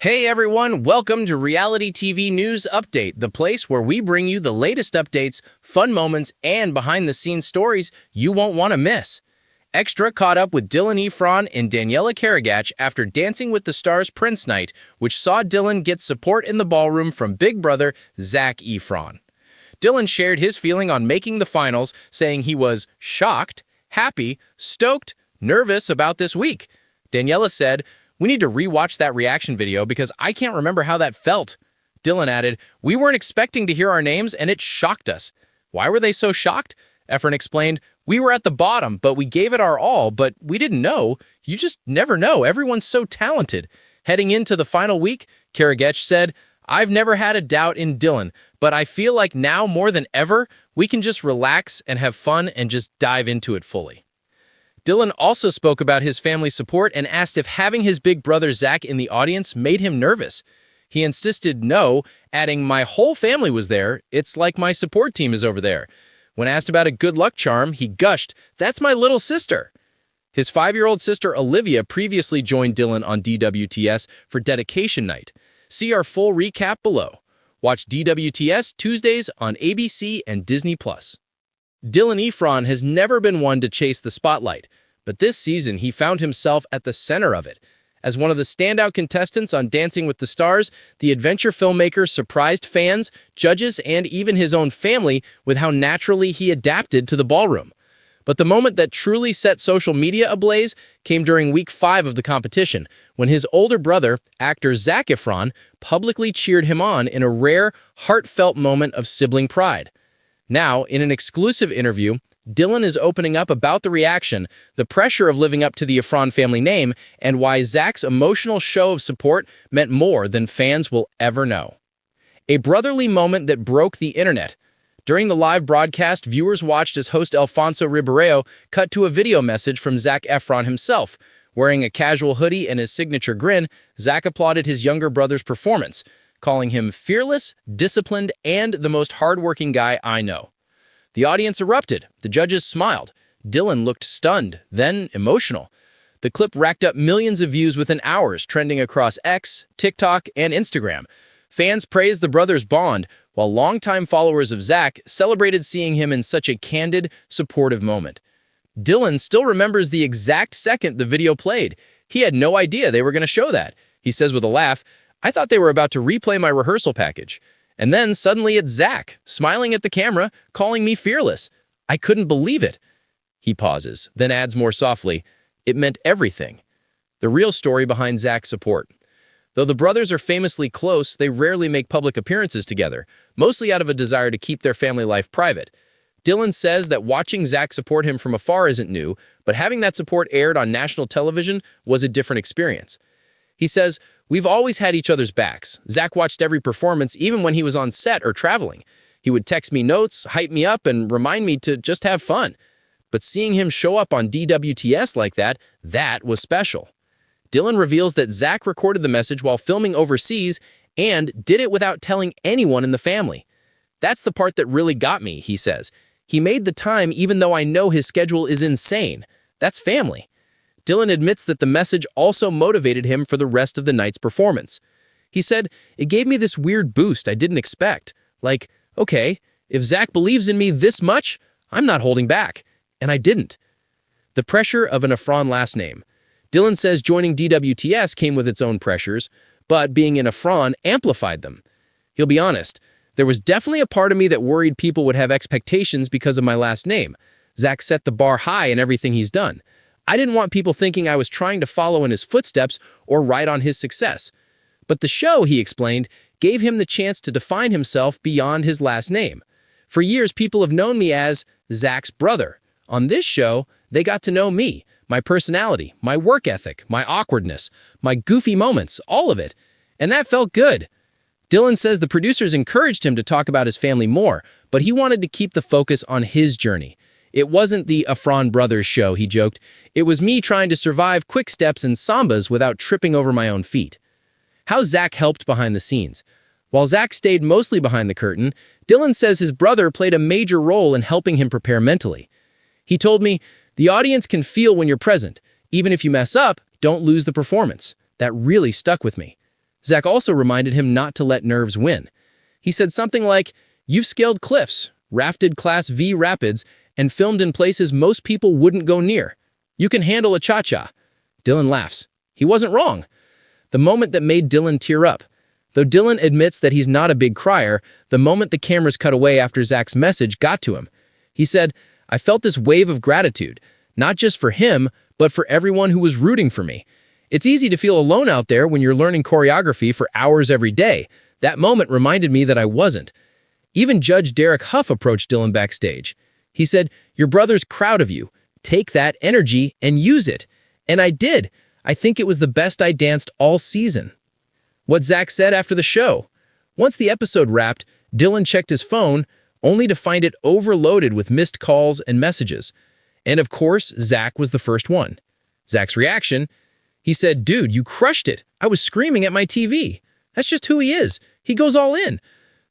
Hey everyone, welcome to Reality TV News Update, the place where we bring you the latest updates, fun moments, and behind-the-scenes stories you won't want to miss. Extra caught up with Dylan Efron and Daniela Karagach after Dancing with the Stars Prince Night, which saw Dylan get support in the ballroom from big brother Zac Efron. Dylan shared his feeling on making the finals, saying he was shocked, happy, stoked, nervous about this week. Daniela said, "We need to rewatch that reaction video because I can't remember how that felt." Dylan added, "We weren't expecting to hear our names and it shocked us." Why were they so shocked? Efron explained, "We were at the bottom, but we gave it our all, but we didn't know. You just never know. Everyone's so talented." Heading into the final week, Karagach said, "I've never had a doubt in Dylan, but I feel like now more than ever, we can just relax and have fun and just dive into it fully." Dylan also spoke about his family's support and asked if having his big brother Zac in the audience made him nervous. He insisted no, adding, "My whole family was there. It's like my support team is over there." When asked about a good luck charm, he gushed, "That's my little sister." His 5-year-old sister Olivia previously joined Dylan on DWTS for dedication night. See our full recap below. Watch DWTS Tuesdays on ABC and Disney+. Dylan Efron has never been one to chase the spotlight, but this season he found himself at the center of it. As one of the standout contestants on Dancing with the Stars, the adventure filmmaker surprised fans, judges, and even his own family with how naturally he adapted to the ballroom. But the moment that truly set social media ablaze came during week 5 of the competition, when his older brother, actor Zac Efron, publicly cheered him on in a rare, heartfelt moment of sibling pride. Now, in an exclusive interview, Dylan is opening up about the reaction, the pressure of living up to the Efron family name, and why Zac's emotional show of support meant more than fans will ever know. A brotherly moment that broke the internet. During the live broadcast, viewers watched as host Alfonso Ribeiro cut to a video message from Zac Efron himself. Wearing a casual hoodie and his signature grin, Zac applauded his younger brother's performance, calling him fearless, disciplined, and the most hardworking guy I know. The audience erupted. The judges smiled. Dylan looked stunned, then emotional. The clip racked up millions of views within hours, trending across X, TikTok, and Instagram. Fans praised the brothers' bond, while longtime followers of Zac celebrated seeing him in such a candid, supportive moment. Dylan still remembers the exact second the video played. He had no idea they were going to show that. He says with a laugh, "I thought they were about to replay my rehearsal package. And then suddenly it's Zac, smiling at the camera, calling me fearless. I couldn't believe it." He pauses, then adds more softly, "It meant everything." The real story behind Zac's support. Though the brothers are famously close, they rarely make public appearances together, mostly out of a desire to keep their family life private. Dylan says that watching Zac support him from afar isn't new, but having that support aired on national television was a different experience. He says, "We've always had each other's backs. Zac watched every performance, even when he was on set or traveling. He would text me notes, hype me up, and remind me to just have fun. But seeing him show up on DWTS like that was special." Dylan reveals that Zac recorded the message while filming overseas and did it without telling anyone in the family. "That's the part that really got me," he says. "He made the time even though I know his schedule is insane. That's family." Dylan admits that the message also motivated him for the rest of the night's performance. He said, "It gave me this weird boost I didn't expect. Like, okay, if Zac believes in me this much, I'm not holding back." And I didn't. The pressure of an Efron last name. Dylan says joining DWTS came with its own pressures, but being an Efron amplified them. He'll be honest, there was definitely a part of me that worried people would have expectations because of my last name. Zac set the bar high in everything he's done. I didn't want people thinking I was trying to follow in his footsteps or ride on his success. But the show, he explained, gave him the chance to define himself beyond his last name. For years, people have known me as Zac's brother. On this show, they got to know me, my personality, my work ethic, my awkwardness, my goofy moments, all of it. And that felt good. Dylan says the producers encouraged him to talk about his family more, but he wanted to keep the focus on his journey. "It wasn't the Efron Brothers show," he joked. "It was me trying to survive quick steps and sambas without tripping over my own feet." How Zac helped behind the scenes. While Zac stayed mostly behind the curtain, Dylan says his brother played a major role in helping him prepare mentally. He told me, "The audience can feel when you're present. Even if you mess up, don't lose the performance." That really stuck with me. Zac also reminded him not to let nerves win. He said something like, "You've scaled cliffs, rafted Class V rapids, and filmed in places most people wouldn't go near. You can handle a cha-cha." Dylan laughs. He wasn't wrong. The moment that made Dylan tear up. Though Dylan admits that he's not a big crier, the moment the cameras cut away after Zac's message got to him. He said, "I felt this wave of gratitude, not just for him, but for everyone who was rooting for me. It's easy to feel alone out there when you're learning choreography for hours every day. That moment reminded me that I wasn't." Even Judge Derek Huff approached Dylan backstage. He said, "Your brother's proud of you. Take that energy and use it." And I did. I think it was the best I danced all season. What Zac said after the show. Once the episode wrapped, Dylan checked his phone, only to find it overloaded with missed calls and messages. And of course, Zac was the first one. Zac's reaction? He said, "Dude, you crushed it. I was screaming at my TV. That's just who he is. He goes all in."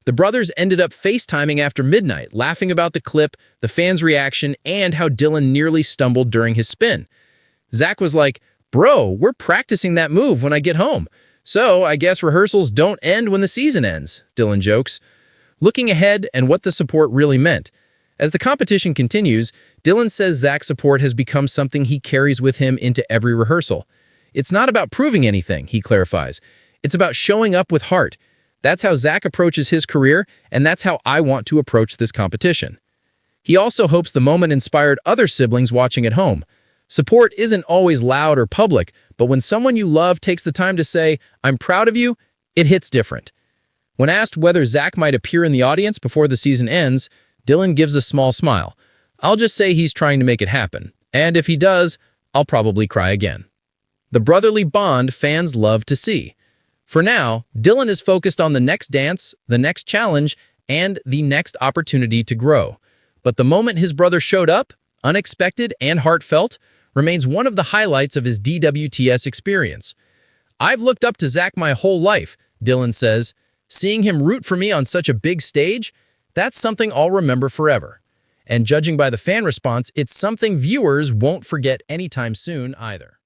The brothers ended up FaceTiming after midnight, laughing about the clip, the fans' reaction, and how Dylan nearly stumbled during his spin. Zac was like, "Bro, we're practicing that move when I get home. So I guess rehearsals don't end when the season ends," Dylan jokes. Looking ahead and what the support really meant. As the competition continues, Dylan says Zac's support has become something he carries with him into every rehearsal. "It's not about proving anything," he clarifies. "It's about showing up with heart. That's how Zac approaches his career, and that's how I want to approach this competition." He also hopes the moment inspired other siblings watching at home. Support isn't always loud or public, but when someone you love takes the time to say, "I'm proud of you," it hits different. When asked whether Zac might appear in the audience before the season ends, Dylan gives a small smile. "I'll just say he's trying to make it happen. And if he does, I'll probably cry again." The brotherly bond fans love to see. For now, Dylan is focused on the next dance, the next challenge, and the next opportunity to grow. But the moment his brother showed up, unexpected and heartfelt, remains one of the highlights of his DWTS experience. "I've looked up to Zac my whole life," Dylan says. "Seeing him root for me on such a big stage, that's something I'll remember forever." And judging by the fan response, it's something viewers won't forget anytime soon either.